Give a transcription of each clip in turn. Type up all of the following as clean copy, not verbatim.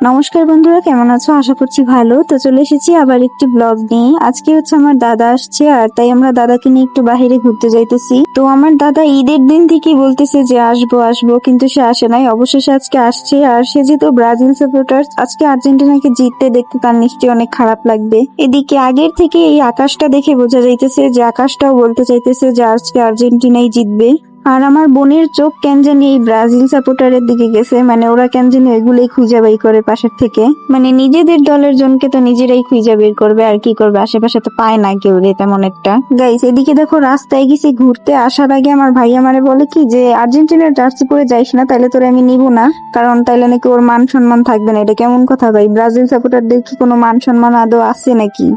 নমস্কার বন্ধুরা, কেমন আছো? আশা করছি ভালো। তো চলে এসেছি আবার একটি ব্লগ নিয়ে। আজকে হচ্ছে আমার দাদা আসছে, আর তাই আমরা দাদাকে নিয়ে একটু বাইরে ঘুরতে যাইতেছি। তো আমার দাদা ঈদের দিন থেকেই বলতেছে যে আসবো আসবো, কিন্তু সে আসে নাই। অবশেষে আজকে আসছে। আর সে যেহেতু ব্রাজিল সাপোর্টার, আজকে আর্জেন্টিনাকে জিততে দেখতে তার নিশ্চয়ই অনেক খারাপ লাগবে। এদিকে আগের থেকে এই আকাশটা দেখে বোঝা যাইতেছে যে আকাশটাও বলতে চাইতেছে যে আজকে আর্জেন্টিনাই জিতবে। আর আমার বোনের চোখ কেন জানি এই ব্রাজিল সাপোর্টারের দিকে গেছে, মানে ওরা কেন জানি এগুলোই খুঁজে বের করে পাশের থেকে। মানে নিজেদের দলের জনকে তো নিজেরাই খুঁজে বের করবে, আর কি করবে, আশেপাশে তো পায় না কেউ রে তেমন একটা। গাইস, এদিকে দেখো রাস্তায় গেছি ঘুরতে, আসার আগে আমার ভাই আমারে বলে কি যে আর্জেন্টিনার জার্সি পরে যাইস না, তাইলে তোরে আমি নিব না, কারণ তাইলে নাকি ওর মান সম্মান থাকবে না। এটা কেমন কথা ভাই? ব্রাজিল সাপোর্টারদের কি কোনো মান সম্মান আদৌ আছে নাকি?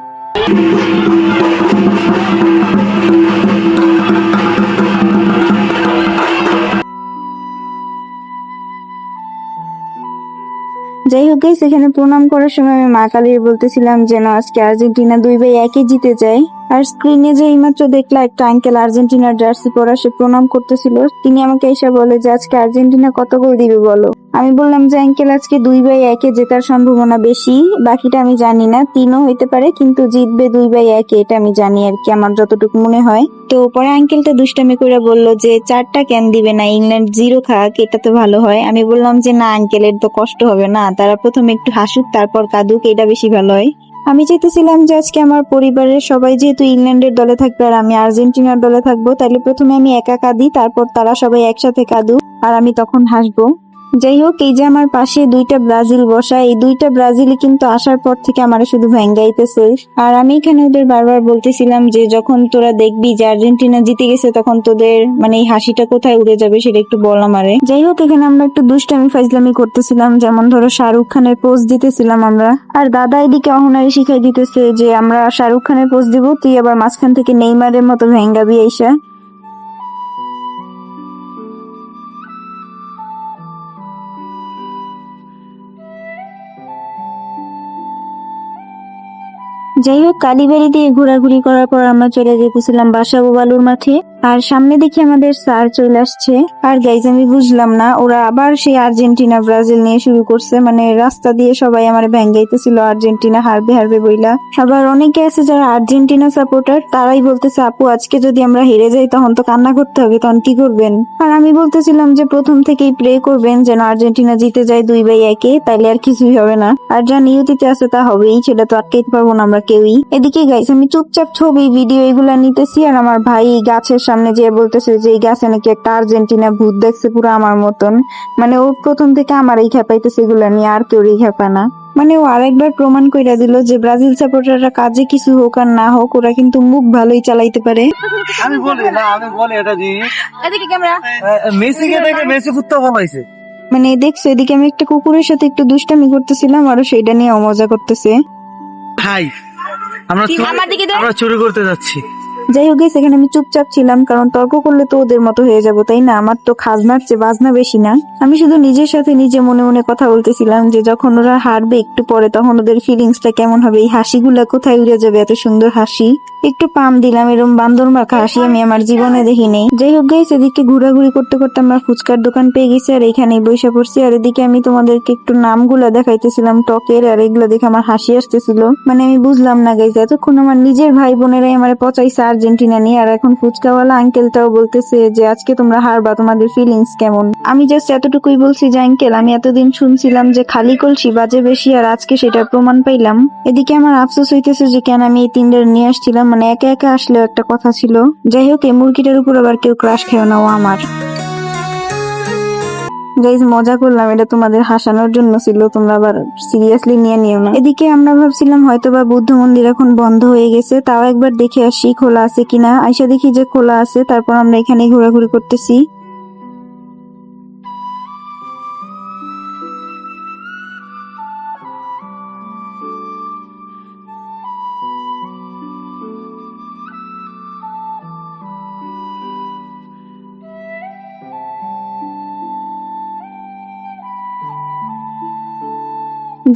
যাই হোক গাইস, এখানে প্রণাম করার সময় আমি মা কালীর বলতেছিলাম যেন আজকে আর্জেন্টিনা 2-1 জিতে যায়। আর স্ক্রিনে যে এইমাত্র দেখলা একটা আঙ্কেল আর্জেন্টিনার জার্সি পরা, সে প্রণাম করতেছিল। তিনি আমাকে এসে বলে যে আজকে আর্জেন্টিনা কত গোল দিবে বলো। আমি বললাম যে আঙ্কেল আজকে 2-1 জেতার সম্ভাবনা বেশি, বাকিটা আমি জানি না, 3ও হইতে পারে, কিন্তু জিতবে 2-1, এটা আমি জানি আর কি, আমার যতটুকু মনে হয়। তো পরে আঙ্কেলটা দুষ্টামি করে বলল যে 4টা কেন দিবে না, ইংল্যান্ড 0 খাক, এটা তো ভালো হয়। আমি বললাম যে না আঙ্কেল, এর তো কষ্ট হবে না, তারা প্রথমে একটু হাসুক তারপর কাঁদুক, এটা বেশি ভালো হয়। আমি চাইতেছিলাম যে আজকে আমার পরিবারের সবাই যেহেতু ইংল্যান্ডের দলে থাকবে আর আমি আর্জেন্টিনার দলে থাকবো, তাহলে প্রথমে আমি একা কাঁদি, তারপর তারা সবাই একসাথে কাঁদুক, আর আমি তখন হাসবো। যাই হোক, এই যে আমার পাশে 2টা ব্রাজিল বসা, এই 2টা ব্রাজিলই কিন্তু আসার পর থেকে আমার শুধু ভ্যাঙ্গাইতেছে। আর আমি এখানে ওদের বারবার বলতেছিলাম যে যখন তোরা দেখবি যে আর্জেন্টিনা জিতে গেছে, তখন তোদের মানে এই হাসিটা কোথায় উড়ে যাবে সেটা একটু বল আমারে। যাই হোক, এখানে আমরা একটু দুষ্টামি ফাইজলামি করতেছিলাম, যেমন ধরো শাহরুখ খানের পোজ দিতেছিলাম আমরা। আর দাদা এদিকে অহনারে শিখাই দিতেছে যে আমরা শাহরুখ খানের পোজ দিব, তুই আবার মাঝখান থেকে নেইমারের মতো ভ্যাঙ্গাবি আইসা। যাই হোক, কালীবাড়ি দিয়ে ঘোরাঘুরি করার পর আমরা চলে যেতেছিলাম বাসাবো বালুর মাঠে। আর সামনে দেখি আমাদের স্যার চলে আসছে। আর গাইজ, আমি বুঝলাম না, ওরা আবার সেই আর্জেন্টিনা ব্রাজিল নিয়ে শুরু করছে। মানে রাস্তা দিয়ে সবাই আমার ভ্যাঙ্গাইতেছিল আর্জেন্টিনা হারবে হারবে বইলা। আবার অনেকে আছে যারা আর্জেন্টিনা সাপোর্টার, তারাই বলতেছে আপু আজকে যদি আমরা হেরে যাই তখন তো কান্না করতে হবে, তখন কি করবেন? আর আমি বলতেছিলাম যে প্রথম থেকেই প্রে করবেন যেন আর্জেন্টিনা জিতে যায় 2-1, তাইলে আর কিছুই হবে না। আর যা নিয়তিতে আছে তা হবেই, সেটা তো আটকাইতে পারবো না আমরা কেউই। এদিকে গাইস, আমি চুপচাপ ছবি ভিডিও এগুলা নিতেছি, আর আমার ভাই গাছের সামনে যেয়ে বলতেছে যে এই গাছে নাকি একটা আর্জেন্টিনা ভূত দেখছে পুরো আমার মতন। মানে ও প্রথম থেকে আমারই খেপাইতেছে এগুলা নিয়ে, আর কেউই খেপা না। মানে ও আরেকবার প্রমাণ কইরা দিল যে ব্রাজিল সাপোর্টাররা কাজে কিছু হোক আর না হোক, ওরা কিন্তু মুখ ভালোই চালাইতে পারে। আমি বলি এটা জিনিস এদিকে ক্যামেরা মেসিকে দেখে মেসি কুত্তা ফলাইছে। মানে দেখছো, এদিকে আমি একটা কুকুরের সাথে একটু দুষ্টামি করতেছিলাম, আরো সেইটা নিয়ে মজা করতেছে। হাই, আমরা চুরি করতে যাচ্ছি। যাই হোক, সেখানে আমি চুপচাপ ছিলাম, কারণ তর্ক করলে তো ওদের মতো হয়ে যাবো, তাই না? আমার তো খাজনার চেয়ে বাজনা বেশি না। আমি শুধু নিজের সাথে নিজে মনে মনে কথা বলতেছিলাম যে যখন ওরা হারবে একটু পরে, তখন ওদের ফিলিংসটা কেমন হবে, এই হাসিগুলা কোথায় উড়ে যাবে, এত সুন্দর হাসি। একটু পাম দিলাম, এরকম বান্দর মার্কা হাসি আমি আমার জীবনে দেখি নেই। যাই হোক গাইস, এদিকে ঘোরাঘুরি করতে করতে আমরা ফুচকার দোকান পেয়ে গেছি, আর এখানেই বসে পড়ছি। আর এদিকে আমি তোমাদেরকে একটু নামগুলা দেখাইতেছিলাম টকের, আর এগুলো দেখে আমার হাসি আসতেছিল। মানে আমি বুঝলাম না গাইস, এতক্ষণ আমার নিজের ভাই বোনেরাই আমার পচাইছে আর্জেন্টিনা নিয়ে, আর এখন ফুচকাওয়ালা আঙ্কেলটাও বলতেছে যে আজকে তোমরা হারবা, তোমাদের ফিলিংস কেমন? আমি জাস্ট এতটুকুই বলছি যে আঙ্কেল, আমি এতদিন শুনছিলাম যে খালি কলসি বাজে বেশি, আর আজকে সেটার প্রমাণ পাইলাম। এদিকে আমার আফসোস হইতেছে যে কেন আমি এই 3টা নিয়ে আসছিলাম, মানে একা একা আসলেও একটা কথা ছিল। যাই হোক, এই মুরগিটার উপর আবার কেউ ক্রাশ খেও না, ও আমার। গাইজ, মজা করলাম, এটা তোমাদের হাসানোর জন্য ছিল, তোমরা আবার সিরিয়াসলি নিয়ে নিও না। এদিকে আমরা ভাবছিলাম হয়তোবা বুদ্ধ মন্দির এখন বন্ধ হয়ে গেছে, তাও একবার দেখে আসি খোলা আছে কিনা। আইসা দেখি যে খোলা আছে, তারপর আমরা এখানে ঘোরাঘুরি করতেছি।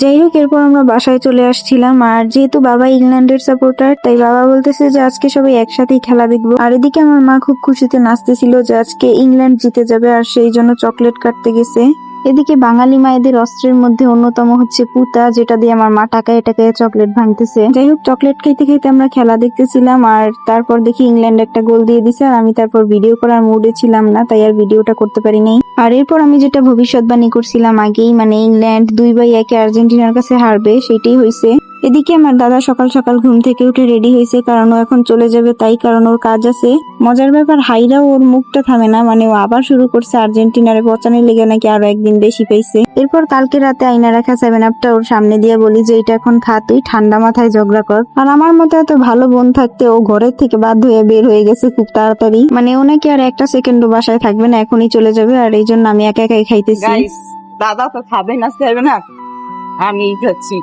যাই হোক, এরপর আমরা বাসায় চলে আসছিলাম। আর যেহেতু বাবা ইংল্যান্ডের সাপোর্টার, তাই বাবা বলতেছে যে আজকে সবাই একসাথেই খেলা দেখবো। আর এদিকে আমার মা খুব খুশিতে নাচতেছিল যে আজকে ইংল্যান্ড জিতে যাবে, আর সেই জন্য চকলেট কাটতে গেছে। এদিকে বাঙালি মায়েদের অস্ত্রের মধ্যে অন্যতম হচ্ছে পুতা, যেটা দিয়ে আমার মা টাকায় টাকায় চকলেট ভাঙতেছে। যাই হোক, চকলেট খাইতে খাইতে আমরা খেলা দেখতেছিলাম, আর তারপর দেখি ইংল্যান্ড একটা গোল দিয়ে দিছে, আর আমি তারপর ভিডিও করার মুডে ছিলাম না, তাই আর ভিডিওটা করতে পারি নাই। আর এরপর আমি যেটা ভবিষ্যৎবাণী করছিলাম আগেই, মানে ইংল্যান্ড 2-1 আর্জেন্টিনার কাছে হারবে, সেটাই হয়েছে। এদিকে আমার দাদা সকাল সকাল ঘুম থেকে উঠে রেডি হয়েছে, কারণ ও এখন চলে যাবে, তাই কারণ ওর কাজ আছে। মজার ব্যাপার, হাইরা ওর মুখটা থামে না, মানে ও আবার শুরু করছে আর্জেন্টিনারে পচানোর লেগে নাকি আরো একদিন বেশি পাইছে। এরপর কালকে রাতে আইনা রাখা 7 আপটা ওর সামনে দিয়ে বলি যে এটা এখন খা, তুই ঠান্ডা মাথায় ঝগড়া কর। আর আমার মতো এত ভালো বোন থাকতে ও ঘরের থেকে বাধ্য হয়ে বের হয়ে গেছে খুব তাড়াতাড়ি, মানে ও নাকি আর একটা সেকেন্ডও বাসায় থাকবে না, এখনই চলে যাবে, আর এই জন্য আমি একা একাই খাইতেছি। গাইস, দাদা তো খাবে না 7 আপ, আমি খাচ্ছি।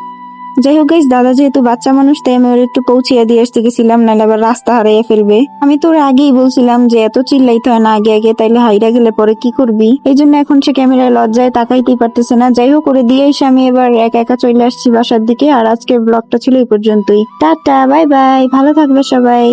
যাই হোক গাইস, দাদা যেহেতু বাচ্চা মানুষ, তাই আমি ওর একটু পৌঁছিয়ে দিয়ে আসতে গেছিলাম, নাহলে আবার রাস্তা হারিয়ে ফেলবে। আমি তোর আগেই বলছিলাম যে এত চিল্লাইতে হয় না আগে আগে, তাইলে হাইরা গেলে পরে কি করবি। এই জন্য এখন সে ক্যামেরায় লজ্জায় তাকাইতেই পারতেছে না। যাই হোক, করে দিয়ে এসে আমি এবার একা একা চলে আসছি বাসার দিকে। আর আজকের ব্লগটা ছিল এই পর্যন্তই। টাটা, বাই বাই, ভালো থাকবে সবাই।